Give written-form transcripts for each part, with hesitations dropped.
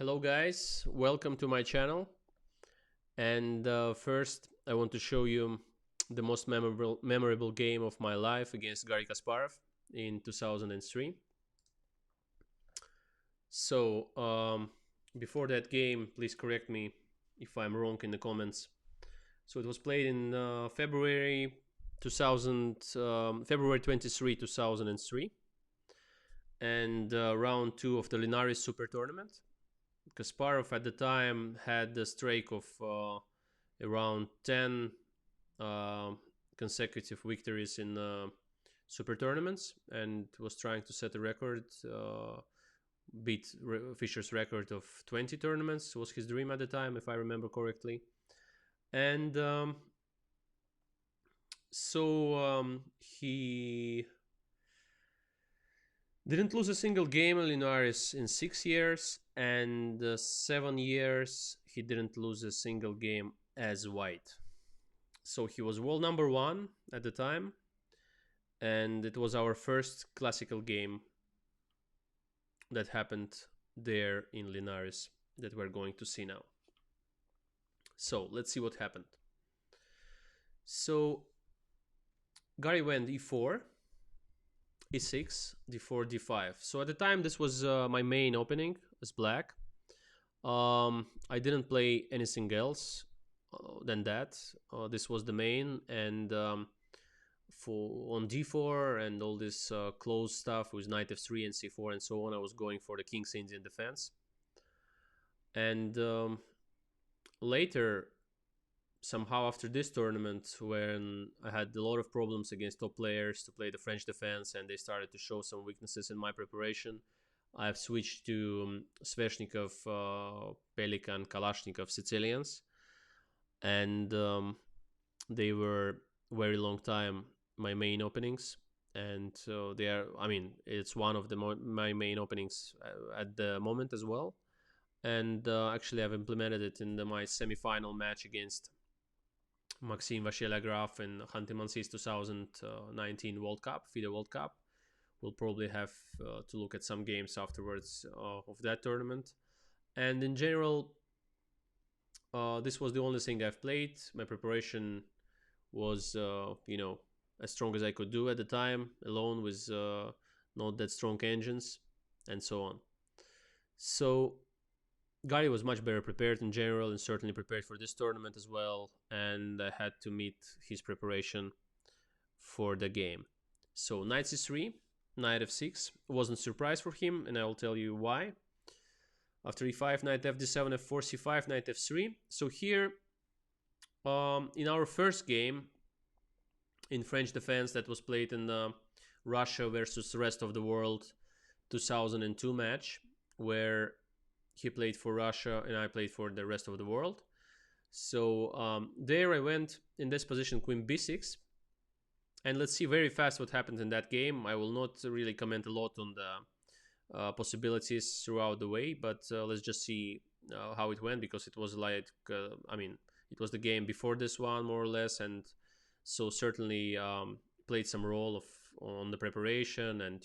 Hello guys, welcome to my channel. And first I want to show you the most memorable game of my life against Garry Kasparov in 2003. So before that game, please correct me if I'm wrong in the comments. So it was played in February 23, 2003, and round 2 of the Linares Super Tournament. Kasparov at the time had a streak of around 10 uh, consecutive victories in super tournaments, and was trying to set a record, beat Fischer's record of 20 tournaments. Was his dream at the time, if I remember correctly. And he didn't lose a single game in Linares in 6 years, and 7 years he didn't lose a single game as white. So he was world number 1 at the time, and it was our first classical game that happened there in Linares that we're going to see now. So let's see what happened. So Garry went e4, e6, d4, d5. So at the time this was my main opening as black. I didn't play anything else than that. This was the main, and for on d4 and all this close stuff with knight f3 and c4 and so on, I was going for the king's Indian defense. And later, somehow after this tournament, when I had a lot of problems against top players to play the French defense, and they started to show some weaknesses in my preparation, I've switched to Sveshnikov, Pelikan, Kalashnikov Sicilians, and they were very long time my main openings, and they are, I mean, it's one of my main openings at the moment as well. And actually I've implemented it in my semi-final match against Maxime Vachier-Lagrave in Khanty-Mansiysk 2019 World Cup, FIDE World Cup. We'll probably have to look at some games afterwards of that tournament. And in general, this was the only thing I've played. My preparation was, as strong as I could do at the time, alone with not that strong engines, and so on. So Garry was much better prepared in general, and certainly prepared for this tournament as well, and I had to meet his preparation for the game. So knight c3, knight f6 wasn't a surprise for him, and I will tell you why. After e5, knight fd7, f4, c5, knight f3. So here, in our first game in French defense that was played in the Russia versus the rest of the world 2002 match, where he played for Russia and I played for the rest of the world. So there I went in this position, queen b6. And let's see very fast what happened in that game. I will not really comment a lot on the possibilities throughout the way, but let's just see how it went, because it was like, it was the game before this one, more or less, and so certainly played some role on the preparation and,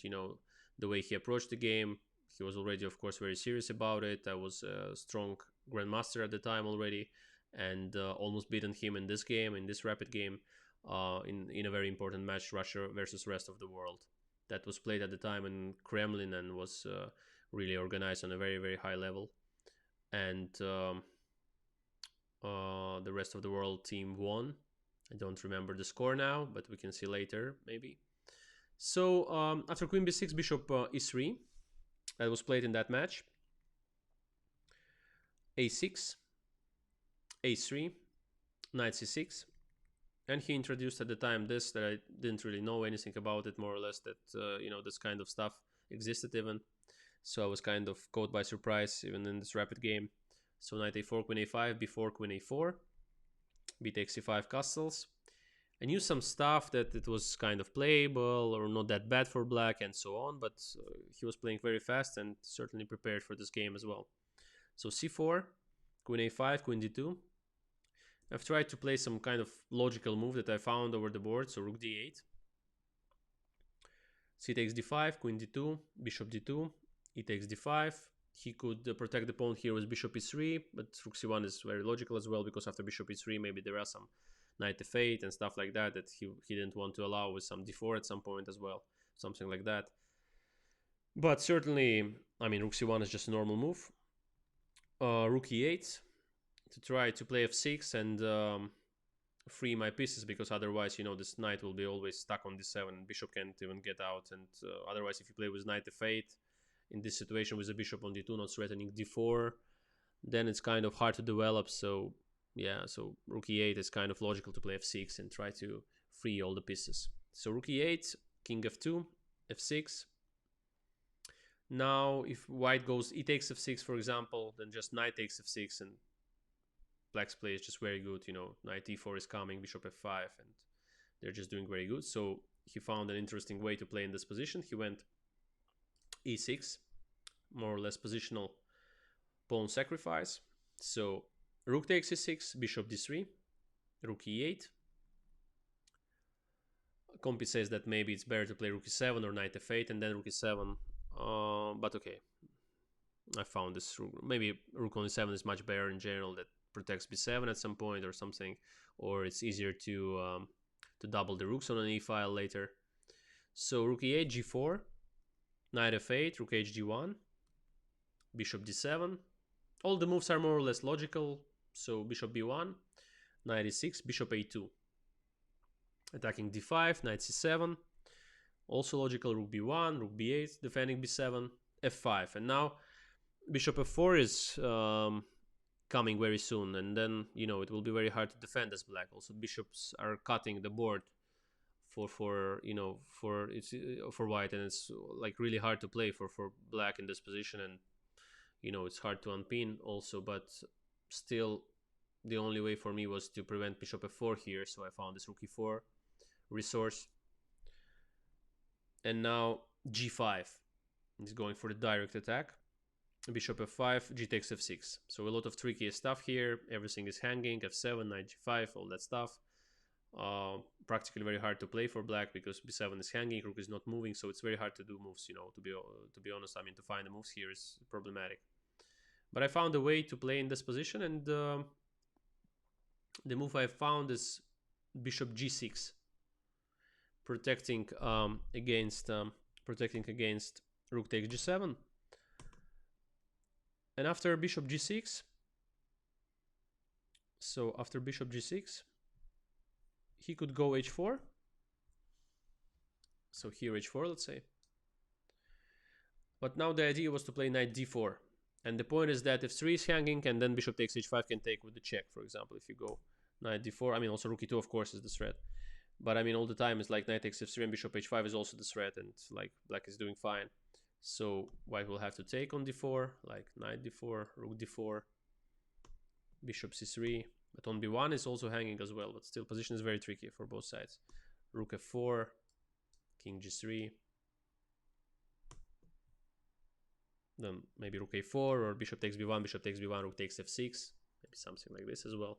the way he approached the game. He was already, of course, very serious about it. I was a strong grandmaster at the time already, and almost beaten him in this game, in this rapid game, in a very important match, Russia versus rest of the world, that was played at the time in Kremlin and was really organized on a very, very high level. And the rest of the world team won. I don't remember the score now, but we can see later, maybe. So after queen b6, bishop e3, that was played in that match. a6, a3, knight c6. And he introduced at the time this, that I didn't really know anything about it, more or less, that, this kind of stuff existed even. So I was kind of caught by surprise even in this rapid game. So knight a4, queen a5, b4, queen a4, b takes c5 castles. I knew some stuff that it was kind of playable or not that bad for black and so on, but he was playing very fast and certainly prepared for this game as well. So c4, queen a5, queen d2. I've tried to play some kind of logical move that I found over the board, so rook d8. C takes d5, queen d2, bishop d2, e takes d5, he could protect the pawn here with bishop e3, but rook c1 is very logical as well, because after bishop e3 maybe there are some knight f8 and stuff like that that he didn't want to allow, with some d4 at some point as well, something like that. But certainly, I mean, rook c1 is just a normal move. Rook e8 to try to play f6 and free my pieces, because otherwise, you know, this knight will be always stuck on d7. Bishop can't even get out, and otherwise, if you play with knight f8 in this situation with the bishop on d2, not threatening d4, then it's kind of hard to develop. So yeah, so rook e8 is kind of logical to play f6 and try to free all the pieces. So rook e8, king f2, f6. Now, if white goes e takes f6, for example, then just knight takes f6, and black's play is just very good. You know, knight e4 is coming, bishop f5, and they're just doing very good. So he found an interesting way to play in this position. He went e6, more or less positional pawn sacrifice. So rook takes e6, bishop d3, rook e8. Compi says that maybe it's better to play rook e7 or knight f8 and then rook e7. But okay, I found this rook. Maybe rook on e7 is much better in general. That protects b7 at some point or something, or it's easier to double the rooks on an e file later. So rook e8, g4, knight f8, rook h g1, bishop d7. All the moves are more or less logical. So bishop b1, knight e6, bishop a2, attacking d5, knight c7. Also logical, rook b1, rook b8, defending b7, f5. And now bishop f4 is coming very soon, and then, you know, it will be very hard to defend as black. Also, bishops are cutting the board for white, and it's like really hard to play for black in this position, and you know, it's hard to unpin also. But still, the only way for me was to prevent bishop f4 here, so I found this rook e4 resource. And now g5 is going for the direct attack. Bishop f5, g takes f6. So a lot of tricky stuff here. Everything is hanging, f7, knight g5, all that stuff. Practically very hard to play for black because b7 is hanging, rook is not moving, so it's very hard to do moves. You know, to be honest, I mean, to find the moves here is problematic. But I found a way to play in this position, and the move I found is bishop g6. Protecting against rook takes g7, and after bishop g6, so after bishop g6, he could go h4. So here h4, let's say. But now the idea was to play knight d4, and the point is that if 3 is hanging, and then bishop takes h5 can take with the check. For example, if you go knight d4, I mean, also rook e2 of course is the threat. But I mean, all the time it's like knight takes f3 and bishop h5 is also the threat, and like black is doing fine. So white will have to take on d4, like knight d4, rook d4, bishop c3. But on b1 is also hanging as well, but still position is very tricky for both sides. Rook f4, king g3. Then maybe rook a4 or bishop takes b1, rook takes f6. Maybe something like this as well,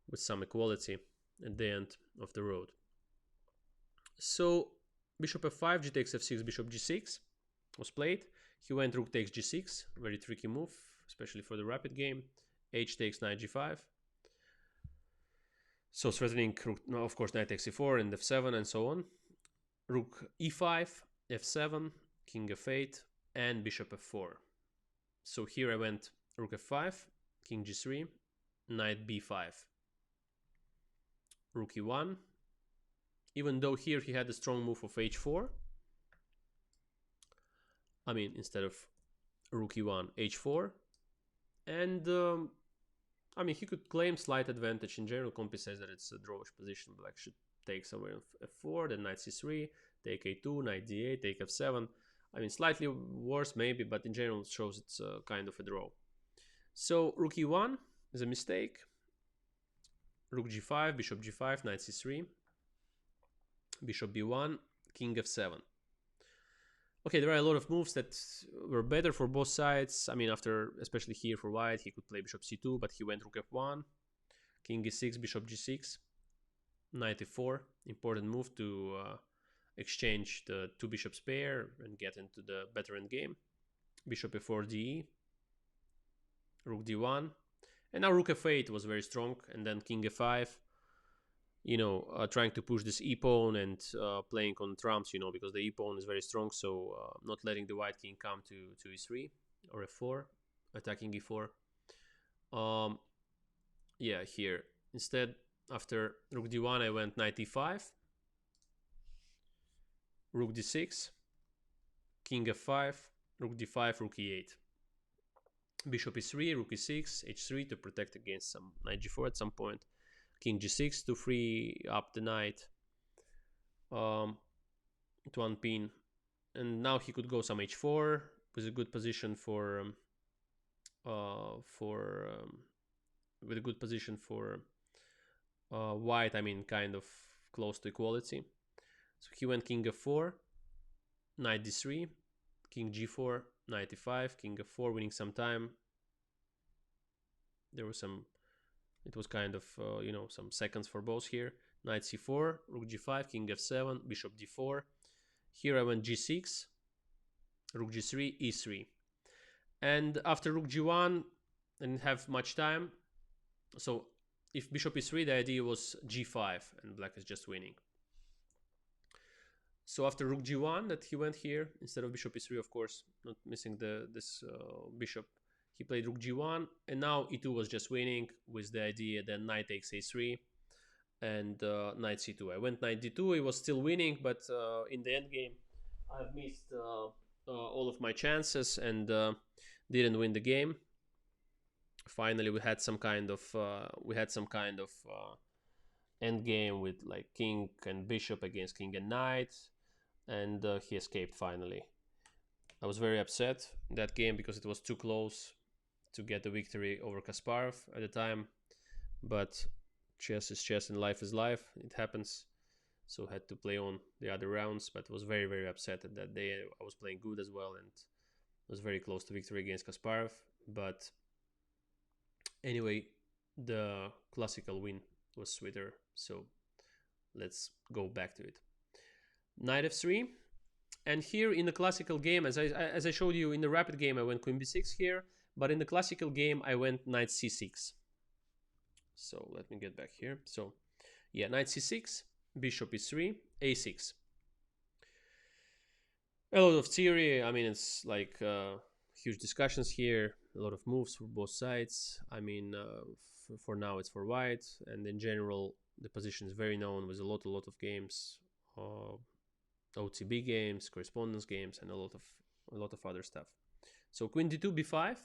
with some equality at the end of the road. So bishop f5, g takes f6, bishop g6 was played. He went rook takes g6, very tricky move, especially for the rapid game. H takes knight g5. So threatening rook, no, of course, knight takes e4 and f7 and so on. Rook e5, f7, king f8, and bishop f4. So here I went rook f5, king g3, knight b5. Rook e1, even though here he had a strong move of h4. I mean, instead of rook e1, h4. And I mean, he could claim slight advantage. In general, Compi says that it's a drawish position. Black should take somewhere on f4, then knight c3, take a2, knight d8, take f7. I mean, slightly worse maybe, but in general it shows it's kind of a draw. So rook e1 is a mistake. Rook g5, bishop g5, knight c3, bishop b1, king f7. Okay, there are a lot of moves that were better for both sides. I mean, after, especially here for white, he could play bishop c2, but he went rook f1, king e6, bishop g6, knight e4. Important move to exchange the two bishops pair and get into the better end game. Bishop f4 d, rook d1, and now rook f8 was very strong, and then king f5. Trying to push this e-pawn and playing on trumps, because the e-pawn is very strong, so not letting the white king come to e3 or f4, attacking e4. Yeah, here. Instead, after rook d1, I went knight e5, rook d6, king f5, rook d5, rook e8. Bishop e3, rook e6, h3 to protect against some knight g4 at some point. King g6 to free up the knight to unpin. And now he could go some h4 with a good position for with a good position for white. I mean, kind of close to equality. So he went king f4, knight d3, king g4, knight e5, king f4, winning some time. There was some, it was kind of, some seconds for both here. Knight c4, rook g5, king f7, bishop d4. Here I went g6, rook g3, e3. And after rook g1, I didn't have much time. So if bishop e3, the idea was g5, and black is just winning. So after rook g1 that he went here, instead of bishop e3, of course, not missing this bishop, he played rook g1, and now e2 was just winning with the idea that knight takes a3 and knight c2. I went knight d2, it was still winning, but in the end game, I've missed all of my chances and didn't win the game. Finally, we had some kind of end game with like king and bishop against king and knight, and he escaped finally. I was very upset in that game because it was too close to get the victory over Kasparov at the time, but chess is chess and life is life. It happens. So had to play on the other rounds, but was very, very upset at that day. I was playing good as well and was very close to victory against Kasparov. But anyway, the classical win was sweeter, so let's go back to it. Knight f3, and here in the classical game, as I showed you in the rapid game, I went queen b6 here, but in the classical game, I went knight c6. So let me get back here. So yeah, knight c6, bishop e3, a6. A lot of theory. I mean, it's like huge discussions here. A lot of moves for both sides. I mean, for now it's for white, and in general the position is very known with a lot of games, OTB games, correspondence games, and a lot of other stuff. So queen d2, b5,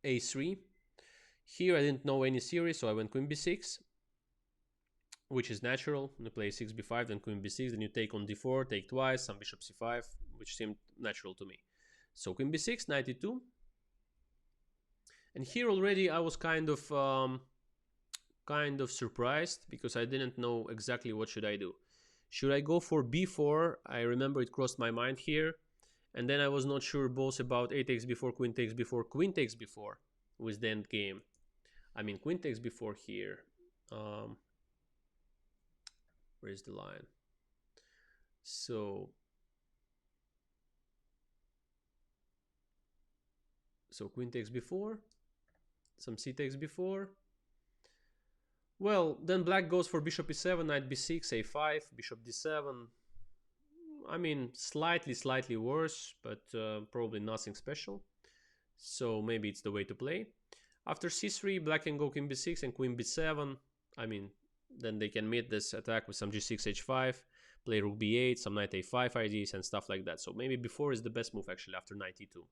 a3. Here I didn't know any series, so I went queen b6, which is natural. You play 6 b5, then queen b6, then you take on d4, take twice, some bishop c5, which seemed natural to me. So queen b6, knight e2, and here already I was kind of surprised because I didn't know exactly what should I do. Should I go for b4? I remember it crossed my mind here, and then I was not sure both about a takes b4, queen takes b4, queen takes b4 with the end game. I mean, queen takes b4 here. Where is the line? So queen takes b4, some c takes b4. Well, then black goes for bishop e7, knight b6, a5, bishop d7. I mean, slightly worse, but probably nothing special. So maybe it's the way to play. After c3, black can go king b6 and queen b7. I mean, then they can meet this attack with some g6, h5, play rook b8, some knight a5 ideas and stuff like that. So maybe b4 is the best move actually after knight e2.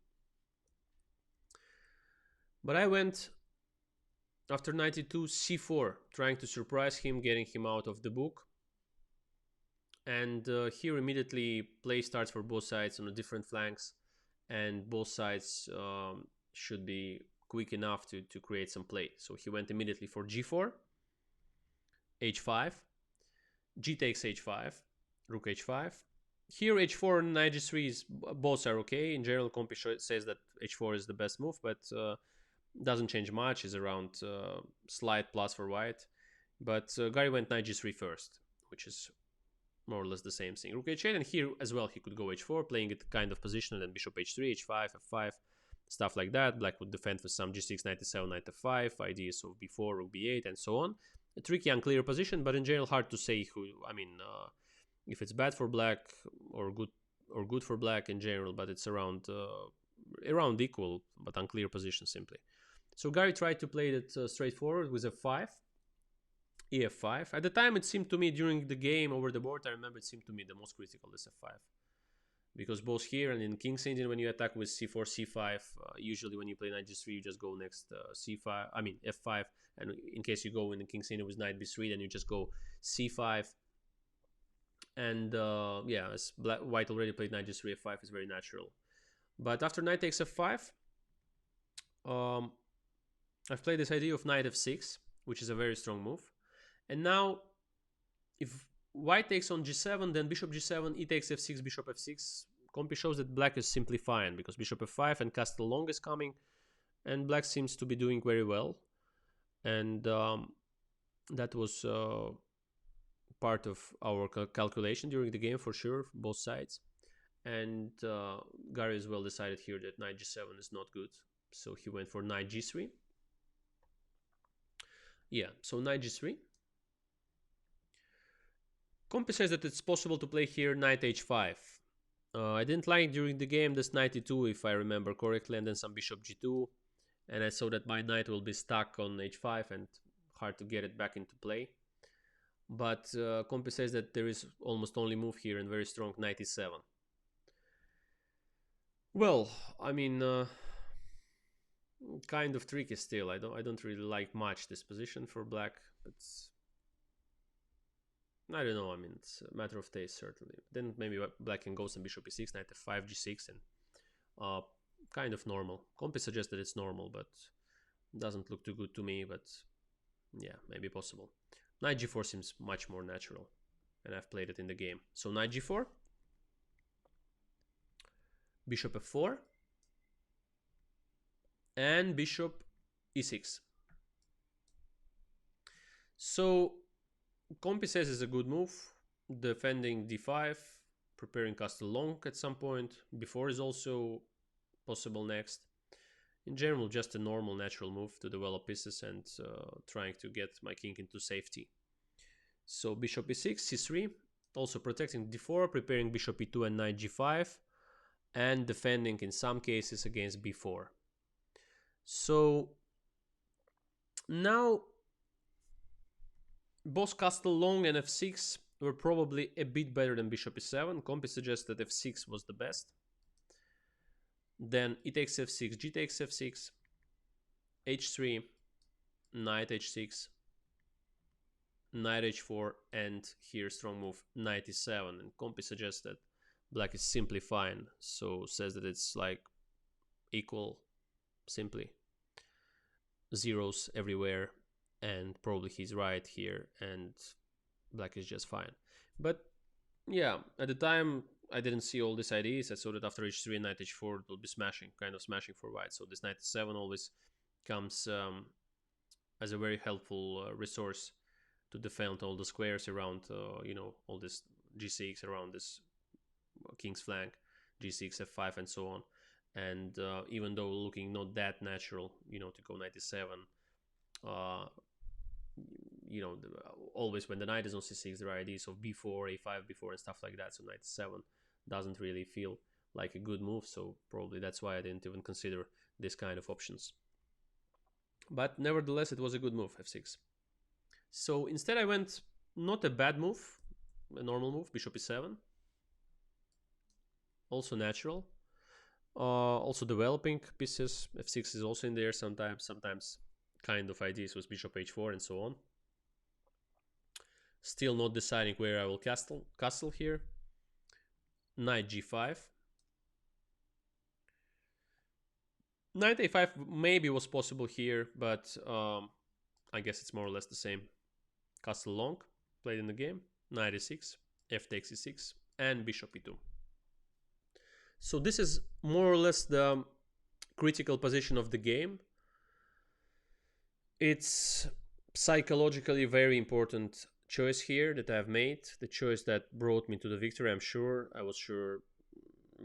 But I went after knight e2, c4, trying to surprise him, getting him out of the book. And here immediately play starts for both sides on the different flanks, and both sides should be quick enough to create some play. So he went immediately for g4, h5, g takes h5, rook h5. Here h4 and knight g3 is, both are okay. In general, Compi says that h4 is the best move, but doesn't change much. Is around slight plus for white. But Gary went knight g3 first, which is more or less the same thing. Rook h8, and here as well he could go h4, playing it kind of positional, and bishop h3, h5, f5, stuff like that. Black would defend with some g6, knight e7, knight f5, ideas of b4, rook b8, and so on. A tricky, unclear position, but in general hard to say who. I mean, if it's bad for black or good for black in general, but it's around equal but unclear position simply. So Gary tried to play it straightforward with f5, ef5. At the time, it seemed to me during the game over the board, I remember it seemed to me the most critical is f5. Because both here and in King's Indian, when you attack with c4, c5, usually when you play knight g3, you just go next c5, I mean f5. And in case you go in the King's Indian with knight b3, then you just go c5. And yeah, as white already played knight g3, f5 is very natural. But after knight takes f5, I've played this idea of knight f6, which is a very strong move. And now, if white takes on g7, then bishop g7, e takes f6, bishop f6. Compi shows that black is simply fine, because bishop f5 and castle long is coming, and black seems to be doing very well. And that was part of our calculation during the game for sure, both sides. And Gary as well decided here that knight g7 is not good, so he went for knight g3. Yeah, so knight g3. Compi says that it's possible to play here knight h5. I didn't like during the game this knight e2, if I remember correctly, and then some bishop g2. And I saw that my knight will be stuck on h5 and hard to get it back into play. But Compi says that there is almost only move here and very strong knight e7. Well, I mean, kind of tricky still. I don't really like much this position for black, but I don't know. I mean, it's a matter of taste certainly. Then maybe black can go some bishop e6, knight f5, g6, and kind of normal. Compi suggests that it's normal, but doesn't look too good to me. But yeah, maybe possible. Knight g4 seems much more natural, and I've played it in the game. So knight g4, bishop f4, and bishop e6. So Compi says is a good move, defending d5, preparing castle long at some point. Before is also possible next. In general, just a normal natural move to develop pieces and trying to get my king into safety. So bishop e6, c3, also protecting d4, preparing bishop e2 and knight g5, and defending in some cases against b4. So now both castle long and f6 were probably a bit better than bishop e7. Compi suggests that f6 was the best. Then e takes f6, g takes f6, h3, knight h6, knight h4, and here strong move knight e7. And Compi suggests that black is simply fine, so says that it's like equal, simply zeros everywhere, and probably he's right here, and black is just fine. But yeah, at the time I didn't see all these ideas. I saw that after h3 and knight h4 it will be smashing, kind of smashing for white. So this knight e7 always comes as a very helpful resource to defend all the squares around, you know, all this g6 around this king's flank, g6, f5, and so on. And even though looking not that natural, you know, to go knight e7, you know, always when the knight is on c6, there are ideas of b4, a5, b4, and stuff like that. So knight e7 doesn't really feel like a good move, so probably that's why I didn't even consider this kind of options. But nevertheless, it was a good move, f6. So instead I went not a bad move, a normal move, bishop e7. Also natural. Also developing pieces. f6 is also in there sometimes kind of ideas with bishop h4 and so on. Still not deciding where I will castle here. Knight g5. Knight a5 maybe was possible here, but I guess it's more or less the same. Castle long, played in the game. Knight e6, f takes e6, and bishop e2. So this is more or less the critical position of the game. It's psychologically very important choice here that I've made, the choice that brought me to the victory. I'm sure, I was sure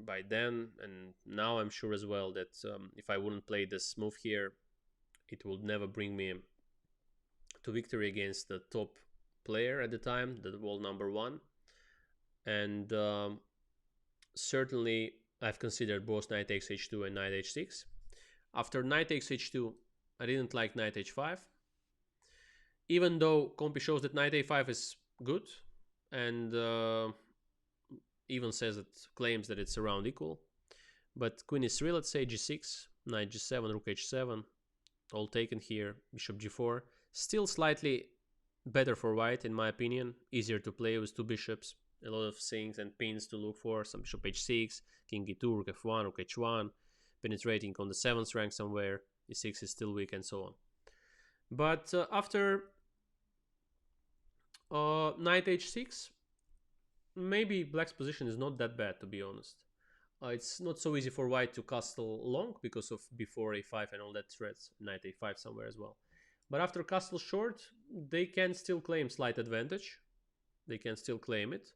by then, and now I'm sure as well that if I wouldn't play this move here, it would never bring me to victory against the top player at the time, the world number one. And certainly I've considered both knight takes h2 and knight h6. After knight takes h2, I didn't like knight h5, even though Compi shows that knight a5 is good, and even says it, claims that it's around equal. But queen e3, let's say, g6, knight g7, rook h7, all taken here, bishop g4. Still slightly better for white, in my opinion. Easier to play with two bishops. A lot of things and pins to look for. Some bishop h6, king e2, rook f1, rook h1, penetrating on the 7th rank somewhere. e6 is still weak, and so on. But after knight h6, maybe black's position is not that bad, to be honest. It's not so easy for white to castle long because of b4, a5 and all that threats. Knight a5 somewhere as well. But after castle short, they can still claim slight advantage. They can still claim it.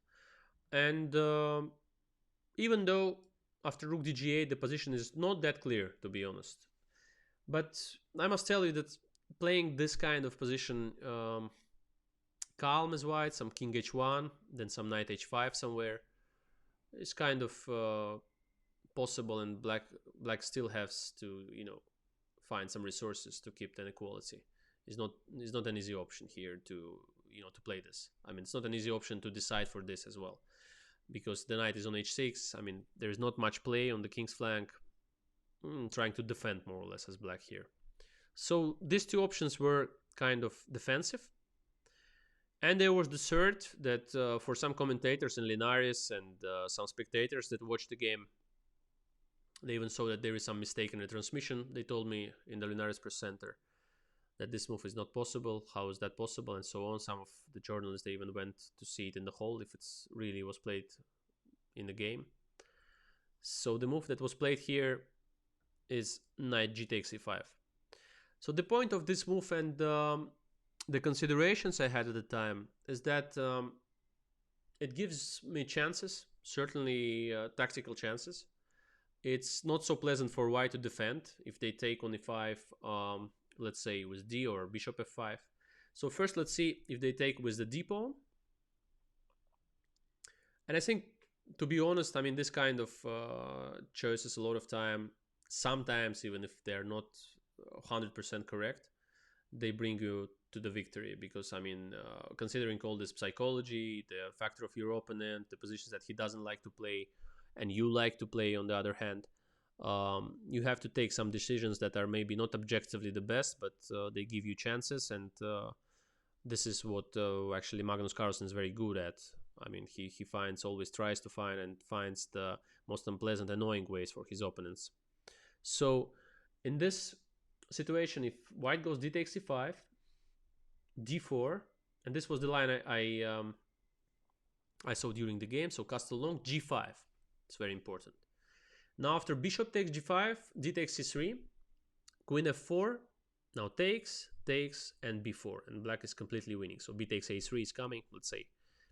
And even though after rook dg8 the position is not that clear, to be honest. But I must tell you that playing this kind of position calm as white, some king h1, then some knight h5 somewhere, is kind of possible, and black still has to, you know, find some resources to keep the inequality. It's not an easy option here to, you know, to play this. I mean, it's not an easy option to decide for this as well, because the knight is on h6. I mean, there is not much play on the king's flank. Trying to defend more or less as black here. So these two options were kind of defensive. And there was the third that for some commentators in Linares and some spectators that watched the game, they even saw that there is some mistake in the transmission. They told me in the Linares press center that this move is not possible. How is that possible? And so on. Some of the journalists, they even went to see it in the hall if it's really was played in the game. So the move that was played here is knight g takes e5. So the point of this move and the considerations I had at the time is that it gives me chances, certainly tactical chances. It's not so pleasant for white to defend if they take on e5, let's say with d or bishop f5. So first let's see if they take with the d pawn. And I think, to be honest, I mean, this kind of choices a lot of time, sometimes even if they're not 100% correct, they bring you to the victory. Because, I mean, considering all this psychology, the factor of your opponent, the positions that he doesn't like to play and you like to play on the other hand, you have to take some decisions that are maybe not objectively the best, but they give you chances. And this is what actually Magnus Carlsen is very good at. I mean, he always tries to find and finds the most unpleasant, annoying ways for his opponents. So in this situation, if white goes d takes e5, d4, and this was the line I saw during the game, so castle long, g5. It's very important. Now after bishop takes g5, d takes c3, queen f4, now takes, and b4, and black is completely winning. So b takes a3 is coming, let's say.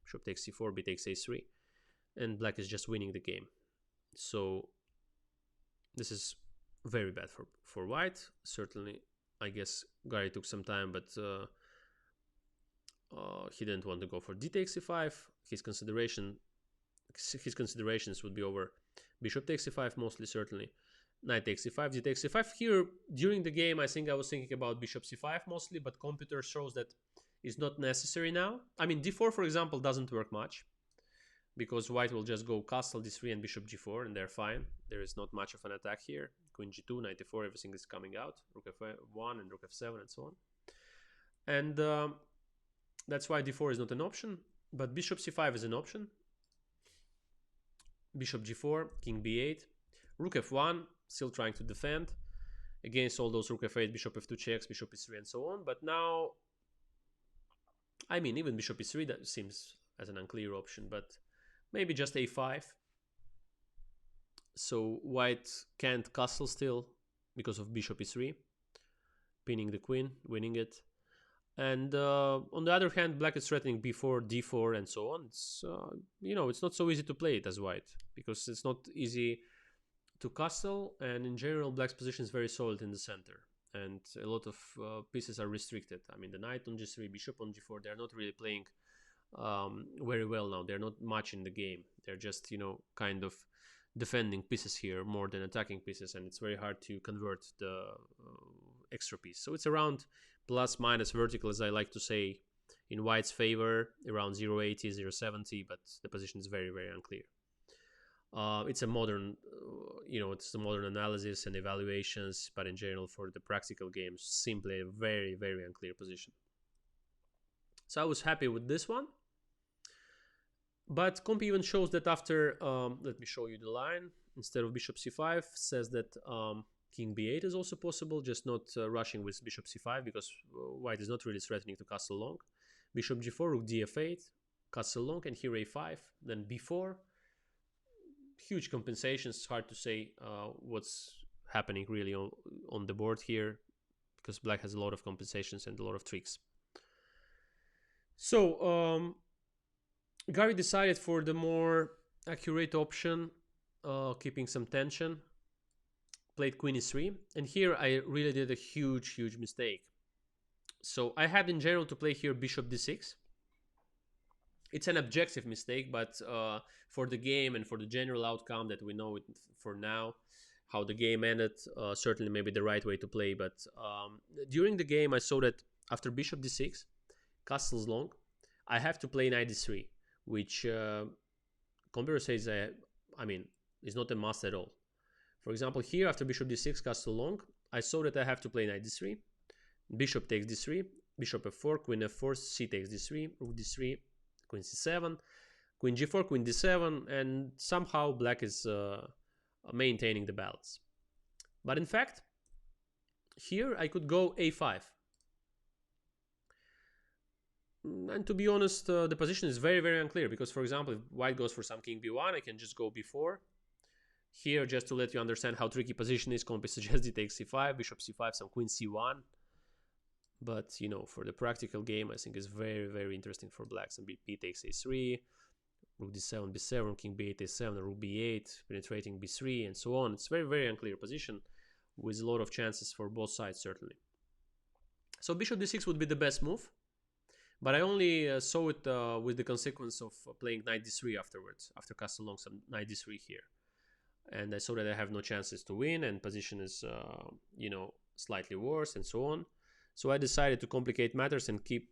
Bishop takes c4, b takes a3, and black is just winning the game. So this is very bad for white. Certainly, I guess Gary took some time, but he didn't want to go for d takes e5. His considerations would be over bishop takes e5 mostly, certainly. Knight takes e5, d takes e5. Here, during the game, I think I was thinking about bishop c5 mostly, but computer shows that is not necessary now. I mean, d4, for example, doesn't work much, because white will just go castle d3 and bishop g4, and they're fine. There is not much of an attack here. Queen g2, knight e4, everything is coming out. Rook f1 and rook f7 and so on. And that's why d4 is not an option, but bishop c5 is an option. Bishop g4, king b8, rook f1, still trying to defend against all those rook f8, bishop f2 checks, bishop e3 and so on. But now, I mean, even bishop e3, that seems as an unclear option, but maybe just a5. So white can't castle still because of bishop e3, pinning the queen, winning it. And on the other hand, black is threatening b4, d4, and so on. It's it's not so easy to play it as white, because it's not easy to castle, and in general black's position is very solid in the center, and a lot of pieces are restricted. I mean, the knight on g3, bishop on g4, they're not really playing very well now. They're not much in the game. They're just kind of defending pieces here more than attacking pieces, and it's very hard to convert the extra piece. So it's around plus minus vertical, as I like to say, in white's favor, around 0.80, 0.70, but the position is very, very unclear. It's a modern, it's a modern analysis and evaluations, but in general, for the practical games, simply a very, very unclear position. So I was happy with this one. But comp even shows that after, let me show you the line, instead of bishop c5, says that king b8 is also possible, just not rushing with bishop c5, because white is not really threatening to castle long. Bishop g4, rook df8, castle long, and here a5, then b4. Huge compensations. It's hard to say what's happening really on the board here, because black has a lot of compensations and a lot of tricks. So Gary decided for the more accurate option, keeping some tension, played queen e3, and here I really did a huge mistake. So I had in general to play here bishop d6. It's an objective mistake, but for the game and for the general outcome that we know it for now, how the game ended, certainly maybe the right way to play. But during the game, I saw that after bishop d6, castles long, I have to play knight d3, which computer says, I mean, is not a must at all. For example, here after bishop d6, castle long, I saw that I have to play knight d3, bishop takes d3, bishop f4, queen f4, c takes d3, rook d3, queen c7, queen g4, queen d7, and somehow black is maintaining the balance. But in fact, here I could go a5. And to be honest, the position is very, very unclear, because, for example, if white goes for some king b1, I can just go b4. Here, just to let you understand how tricky position is, comp suggests d takes c5, bishop c5, some queen c1. But, for the practical game, I think it's very, very interesting for black. Some b takes a3, rook d7, b7, king b8, a7, rook b8, penetrating b3, and so on. It's very, very unclear position with a lot of chances for both sides, certainly. So bishop d6 would be the best move. But I only saw it with the consequence of playing knight d3 afterwards, after castle long, some knight d3 here. And I saw that I have no chances to win, and position is, slightly worse, and so on. So I decided to complicate matters and keep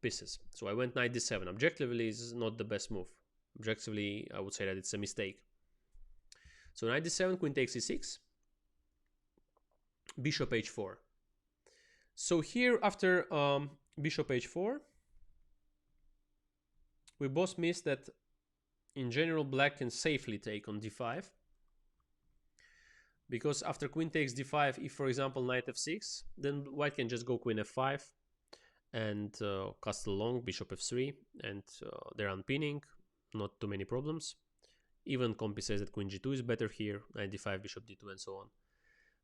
pieces. So I went knight d7. Objectively, this is not the best move. Objectively, I would say that it's a mistake. So knight d7, queen takes e6, bishop h4. So here, after bishop h4, we both missed that in general black can safely take on d5, because after queen takes d5, if for example knight f6, then white can just go queen f5 and castle long, bishop f3, and they're unpinning, not too many problems. Even comp says that queen g2 is better here, knight d5, bishop d2, and so on.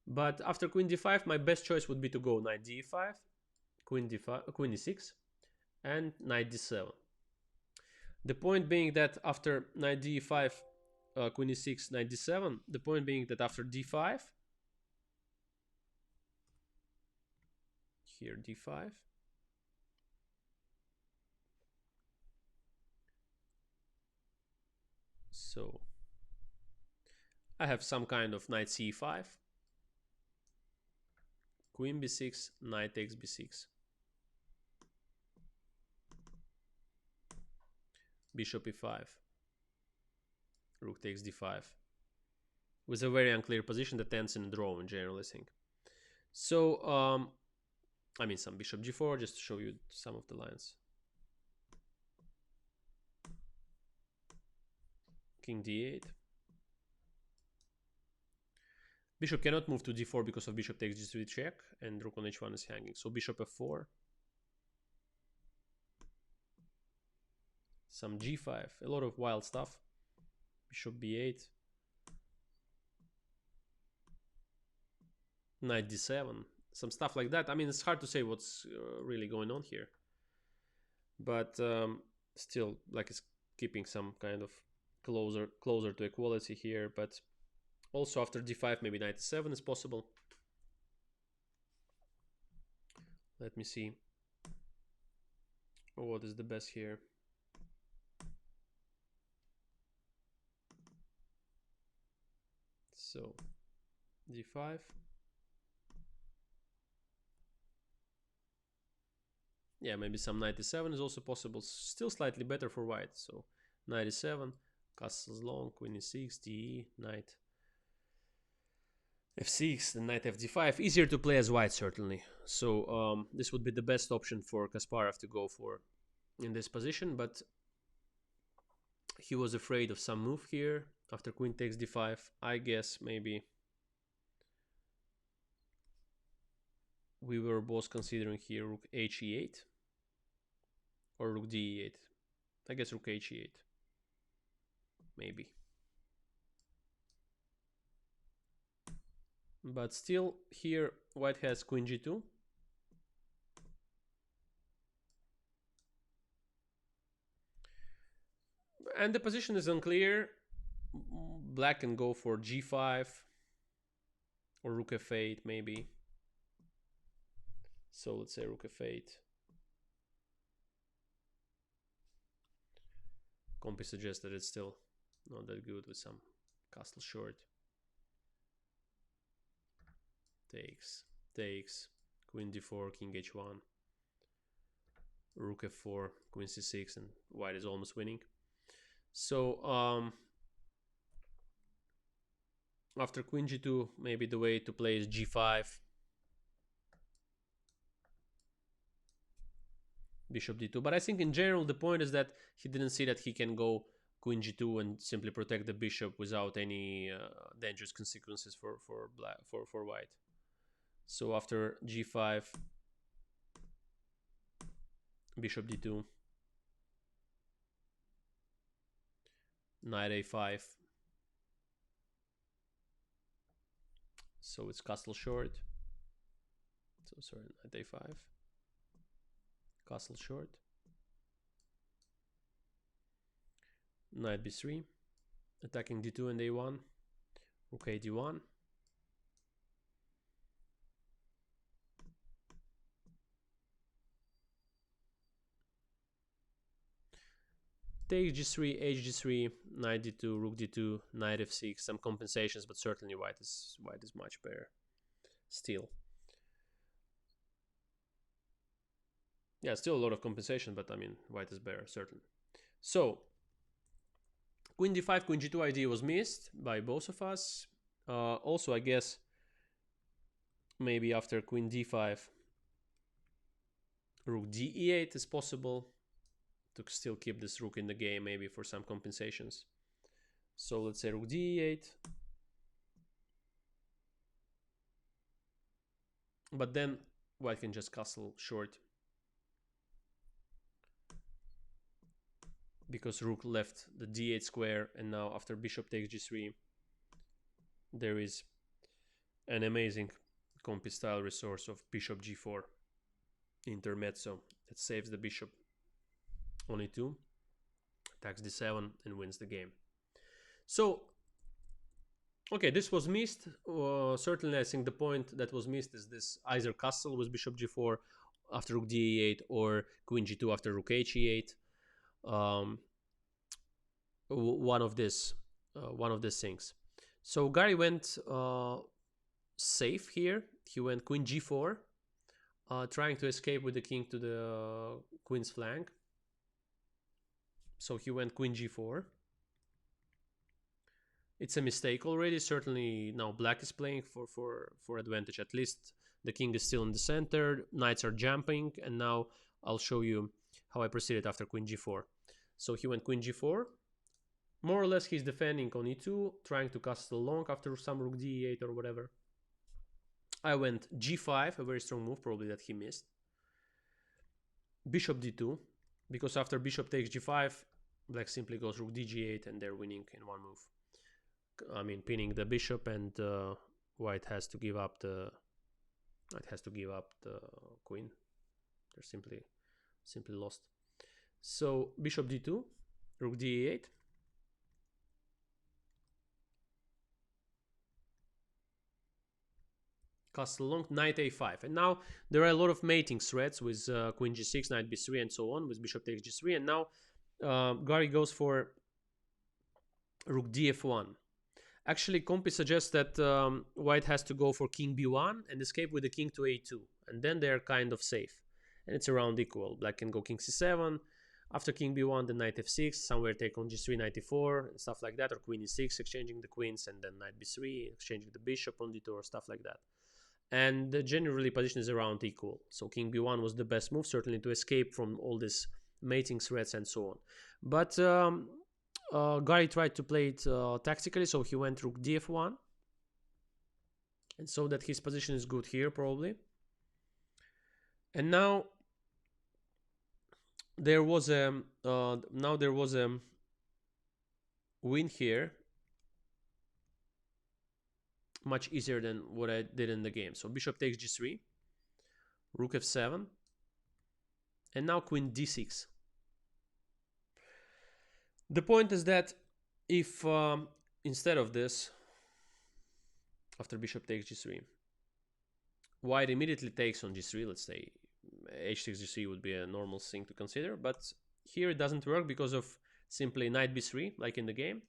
But after queen d5, my best choice would be to go knight d5, queen e6, and knight d7. The point being that after knight d5, queen e6, knight d7, the point being that after d5, here d5, so I have some kind of knight c5, queen b6, knight takes b6, bishop e5, rook takes d5, with a very unclear position that ends in a draw in general, I think. So, I mean, some bishop g4, just to show you some of the lines. King d8. Bishop cannot move to d4 because of bishop takes g3 check, and rook on h1 is hanging. So bishop f4. Some g5, a lot of wild stuff. Bishop b8. Knight d7, some stuff like that. I mean, it's hard to say what's really going on here, but still, like, it's keeping some kind of closer to equality here. But also after d5, maybe knight e7 is possible. Let me see what is the best here. So d5. Yeah, maybe some knight e7 is also possible. Still slightly better for white. So knight e7, castles long, queen e6, de, knight f6, then knight fd5. Easier to play as white, certainly. So this would be the best option for Kasparov to go for in this position, but he was afraid of some move here after queen takes d5. I guess maybe we were both considering here rook h e8 or rook d e8. I guess rook h e8, maybe. But still, here white has queen g2. And the position is unclear. Black can go for g5 or rook f8 maybe. So let's say rook f8. Compy suggests that it's still not that good with some castle short. Takes, queen d4, king h1, rook f4, queen c6, and white is almost winning. So after queen g2, maybe the way to play is g5, bishop d2. But I think in general the point is that he didn't see that he can go queen g2 and simply protect the bishop without any dangerous consequences for white. So after g5, bishop d2, knight a5. So it's castle short. So sorry, knight a5, castle short, knight b3, attacking d2 and a1, rook a d1. Take g3, hg3, knight d2, rook d2, knight f6. Some compensations, but certainly white is much better still. Yeah, still a lot of compensation, but I mean white is better certainly. So queen d5, queen g2 idea was missed by both of us. Also, I guess maybe after queen d5, rook d e8 is possible to still keep this rook in the game, maybe for some compensations. So let's say rook d8. But then white can just castle short, because rook left the d8 square, and now after bishop takes g3, there is an amazing compy style resource of bishop g4 intermezzo that saves the bishop on e2, attacks d7, and wins the game. So okay, this was missed. Certainly I think the point that was missed is this either castle with bishop g4 after rook d8 or queen g2 after rook h8. One of these things. So Gary went safe here. He went queen g4, trying to escape with the king to the queen's flank. So he went queen g4. It's a mistake already. Certainly now black is playing for advantage. At least the king is still in the center. Knights are jumping, and now I'll show you how I proceeded after queen g4. So he went queen g4. More or less he's defending on e2, trying to castle long after some rook d8 or whatever. I went g5, a very strong move probably that he missed. Bishop d2, because after bishop takes g5, black simply goes rook dg8 and they're winning in one move. I mean, pinning the bishop, and white has to give up the It has to give up the queen. They're simply lost. So bishop d2, rook d8. Castle long, knight a5. And now there are a lot of mating threats with queen g6, knight b3, and so on, with bishop takes g3. And now Gary goes for rook df1. Actually, Compi suggests that white has to go for king b1 and escape with the king to a2. And then they're kind of safe. And it's around equal. Black can go king c7. After king b1, then knight f6. Somewhere take on g3, knight e4, and stuff like that. Or queen e6, exchanging the queens. And then knight b3, exchanging the bishop on d2, or stuff like that. And generally position is around equal. So king b1 was the best move, certainly, to escape from all these mating threats and so on. But Gary tried to play it tactically, so he went rook df1, and so that his position is good here probably. And now there was a win here, much easier than what I did in the game. So bishop takes g3, rook f7, and now queen d6. The point is that if instead of this, after bishop takes g3, white immediately takes on g3, let's say h6 g3 would be a normal thing to consider, but here it doesn't work because of simply knight b3, like in the game,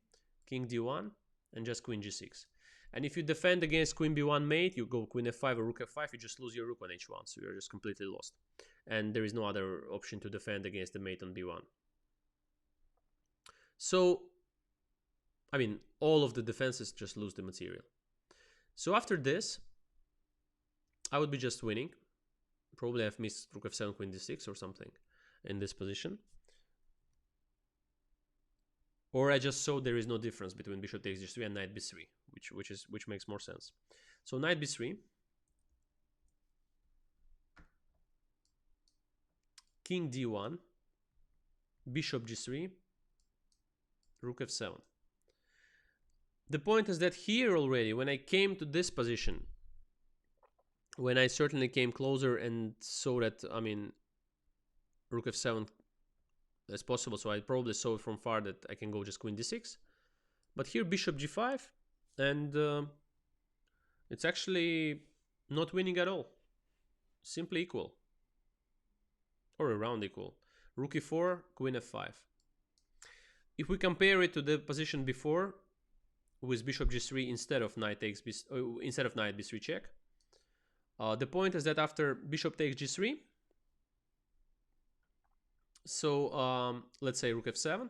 king d1, and just queen g6. And if you defend against queen b1 mate, you go queen f5 or rook f5, you just lose your rook on h1, so you're just completely lost. And there is no other option to defend against the mate on b1. So, I mean, all of the defenses just lose the material. So after this, I would be just winning. Probably I've missed rook f7, queen d6 or something in this position. Or I just saw there is no difference between bishop takes g3 and knight b3, which makes more sense. So knight b3, king d1, bishop g3, rook f7. The point is that here already, when I came to this position, when I certainly came closer and saw that, I mean, rook f7 as possible, so I probably saw from far that I can go just queen d6. But here bishop g5, and it's actually not winning at all. Simply equal. Or around equal. Rook e4, queen f5. If we compare it to the position before, with bishop g3 instead of knight b3 check, the point is that after bishop takes g3, so let's say rook f7,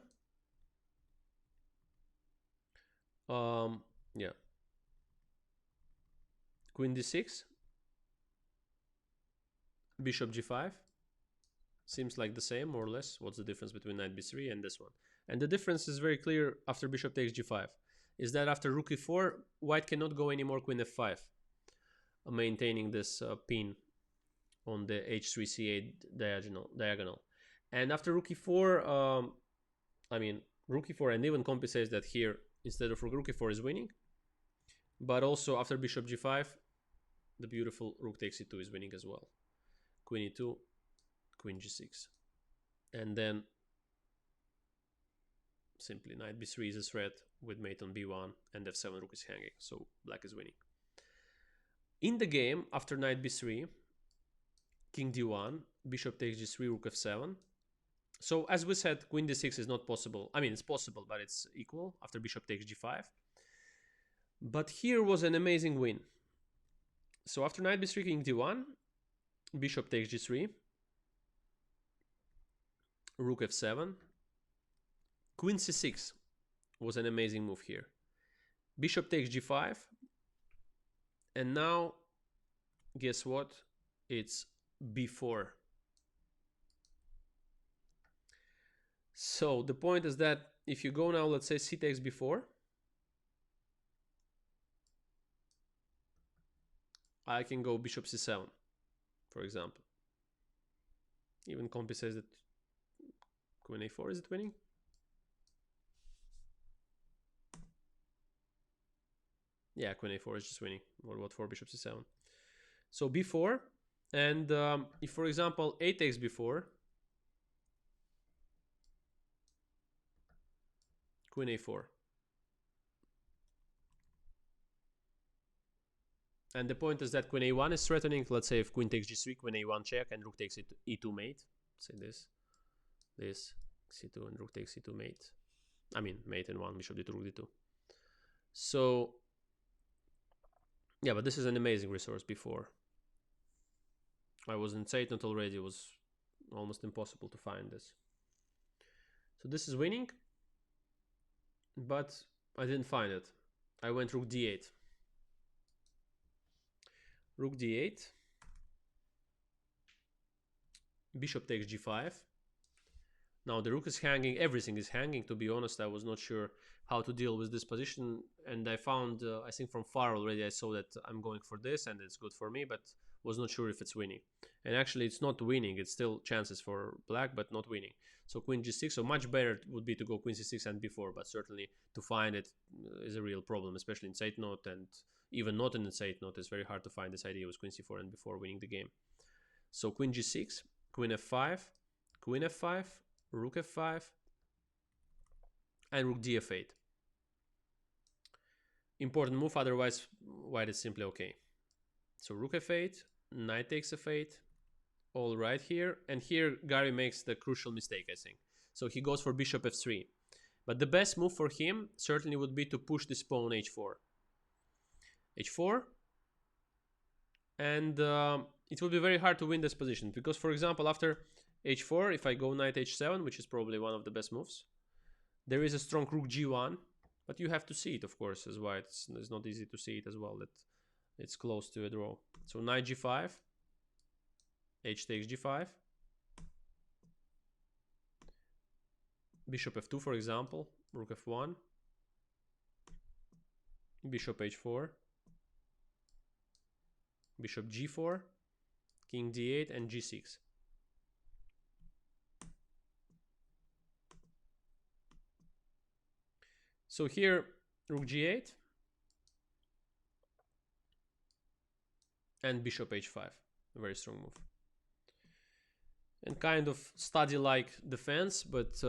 yeah, queen d6, bishop g5, seems like the same, more or less. What's the difference between knight b3 and this one? And the difference is very clear after bishop takes g5, is that after rook e4, white cannot go anymore queen f5, maintaining this pin on the h3 c8 diagonal. And after rook e4, I mean, rook e4, and even Compi says that here, instead of rook e4 is winning. But also after bishop g5, the beautiful rook takes e2 is winning as well. Queen e2, queen g6. And then simply knight b3 is a threat with mate on b1, and f7 rook is hanging, so black is winning. In the game, after knight b3, king d1, bishop takes g3, rook f7. So as we said, queen d6 is not possible. I mean, it's possible, but it's equal after bishop takes g5. But here was an amazing win. So after knight b3, king d1, bishop takes g3, rook f7, queen c6 was an amazing move here. Bishop takes g5, and now, guess what? It's b4. So the point is that if you go now, let's say c takes b4, I can go bishop c7, for example. Even Compi says that queen a4, is it winning? Yeah, queen a4 is just winning. What about 4 bishop c7? So b4, and if, for example, a takes b4, queen a4. And the point is that queen a1 is threatening. Let's say if queen takes g3, queen a1 check, and rook takes e2 mate. Say this, c2, and rook takes e2 mate. I mean, mate and 1, bishop d2, rook d2. So, yeah, but this is an amazing resource before. I was in Satan already, it was almost impossible to find this. So this is winning, but I didn't find it. I went rook d8. Rook d8. Bishop takes g5. Now the rook is hanging, everything is hanging. To be honest, I was not sure how to deal with this position, and I found, I think from far already, I saw that I'm going for this and it's good for me, but was not sure if it's winning. And actually it's not winning, it's still chances for black, but not winning. So queen g6, so much better would be to go queen c6 and b4, but certainly to find it is a real problem, especially in Sate note, and even not in the Sate note, it's very hard to find this idea with queen c4 and b4 winning the game. So queen g6, queen f5, queen f5, rook f5, and rook df8. Important move, otherwise white is simply okay. So rook f8, knight takes f8, all right here. And here Gary makes the crucial mistake, I think. So he goes for bishop f3. But the best move for him certainly would be to push this pawn h4. h4. And it will be very hard to win this position. Because, for example, after h4, if I go knight h7, which is probably one of the best moves, there is a strong rook g1. But you have to see it, of course, as white. It's not easy to see it as well, that it's close to a draw. So knight g5, h takes g5, bishop f2, for example, rook f1, bishop h4, bishop g4, king d8, and g6. So here, rook g8 and bishop h5, a very strong move. And kind of study-like defense, but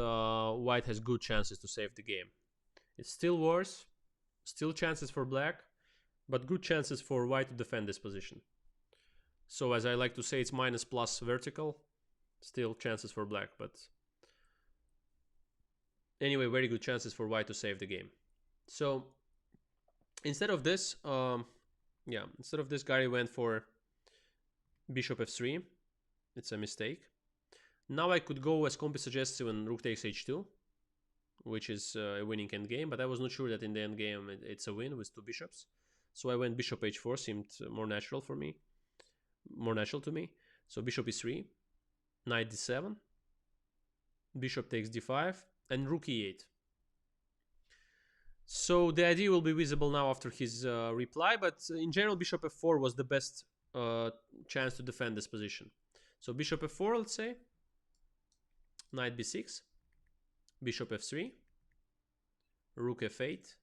white has good chances to save the game. It's still worse, still chances for black, but good chances for white to defend this position. So as I like to say, it's minus plus vertical, still chances for black, but anyway, very good chances for white to save the game. So instead of this, Gary went for bishop f3. It's a mistake. Now I could go as Compi suggests when rook takes h2, which is a winning endgame, but I was not sure that in the endgame it's a win with two bishops. So I went bishop h4, seemed more natural for me, more natural to me. So bishop e3, knight d7, bishop takes d5, and rook e8. So the idea will be visible now after his reply, but in general bishop f4 was the best chance to defend this position. So bishop f4, let's say, knight b6, bishop f3, rook f8,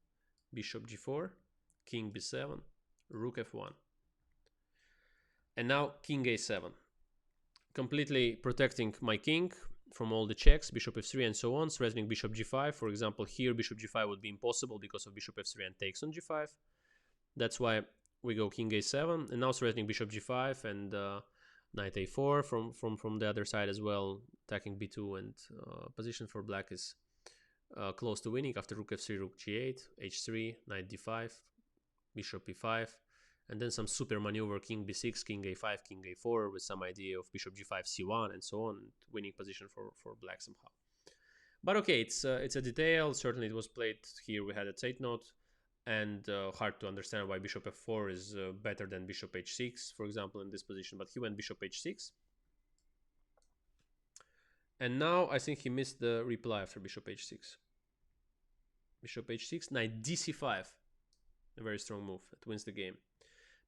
bishop g4, king b7, rook f1. And now king a7, completely protecting my king from all the checks, bishop f3 and so on, threatening bishop g5. For example, here bishop g5 would be impossible because of bishop f3 and takes on g5. That's why we go king a7, and now threatening bishop g5 and knight a4 from the other side as well, attacking b2, and position for black is close to winning after rook f3, rook g8, h3, knight d5, bishop e5, and then some super maneuver, king b6, king a5, king a4, with some idea of bishop g5, c1, and so on, winning position for black somehow. But okay, it's a detail. Certainly it was played here, we had a Sate note, and hard to understand why bishop f4 is better than bishop h6, for example, in this position. But he went bishop h6. And now I think he missed the reply after bishop h6. Bishop h6, knight dc5. A very strong move that wins the game.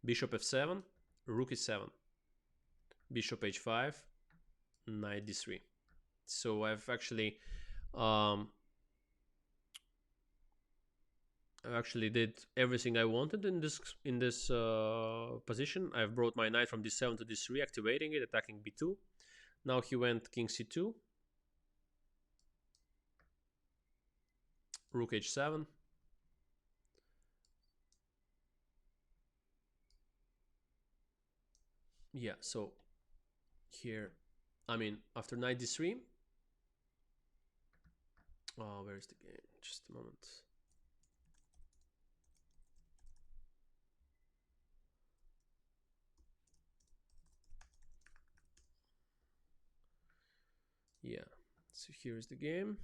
Bishop f7, rook e7. Bishop h5, knight d3. So I've actually I actually did everything I wanted in this position. I've brought my knight from d7 to d3, activating it, attacking b2. Now he went king c2, rook h7. Yeah, so here, I mean, after knight d3. Oh, where's the game? Just a moment. Yeah, so here's the game.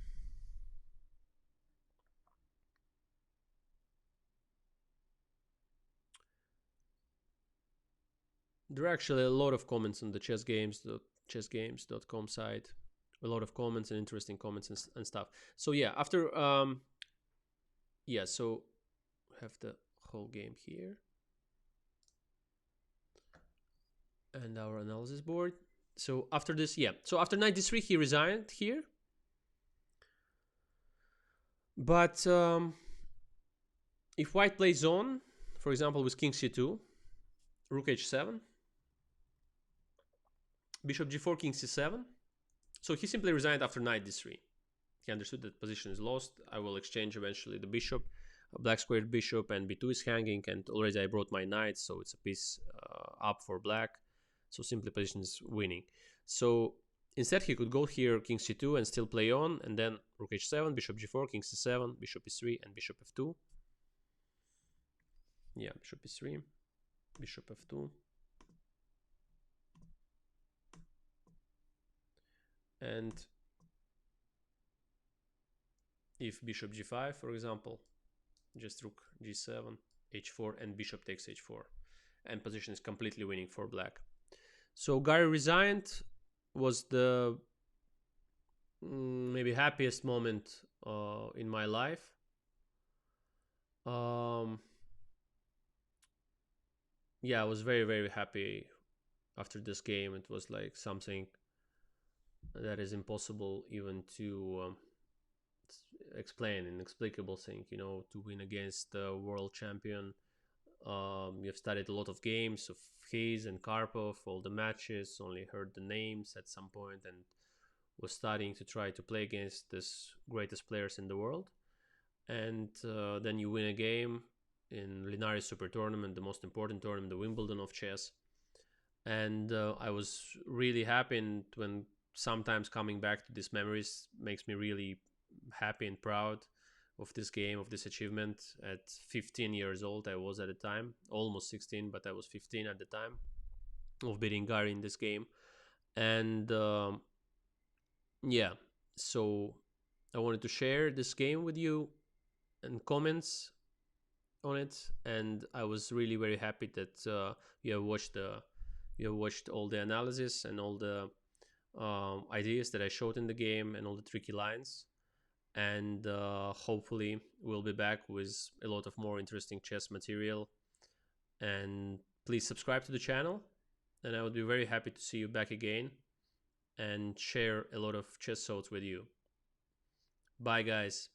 There are actually a lot of comments on the chessgames.com site. A lot of comments and interesting comments and stuff. So yeah, after yeah, so have the whole game here and our analysis board. So after this, yeah, so after knight d3 he resigned here, but if white plays on, for example with king c2, rook h7, bishop g4, king c7, so he simply resigned after knight d3. He understood that position is lost. I will exchange eventually the bishop, black squared bishop, and b2 is hanging, and already I brought my knight, so it's a piece up for black. So simply position is winning. So instead he could go here king c2 and still play on, and then rook h7, bishop g4, king c7, bishop e3, and bishop f2. Yeah, bishop e3, bishop f2. And if bishop g5, for example, just rook g7, h4, and bishop takes h4. And position is completely winning for black. So Gary resigned was the maybe happiest moment in my life. Yeah, I was very, very happy after this game. It was like something that is impossible even to explain, an inexplicable thing, you know, to win against the world champion. You've studied a lot of games of his and Karpov, all the matches, only heard the names at some point, and was studying to try to play against this greatest players in the world. And then you win a game in Linares Super Tournament, the most important tournament, the Wimbledon of chess. And I was really happy, and when sometimes coming back to these memories makes me really happy and proud of this game, of this achievement. At 15 years old, I was at the time, almost 16, but I was 15 at the time of beating Gary in this game. And yeah, so I wanted to share this game with you and comments on it. And I was really very happy that you have watched all the analysis and all the ideas that I showed in the game and all the tricky lines. And hopefully we'll be back with a lot of more interesting chess material. And please subscribe to the channel, and I would be very happy to see you back again and share a lot of chess thoughts with you. Bye guys.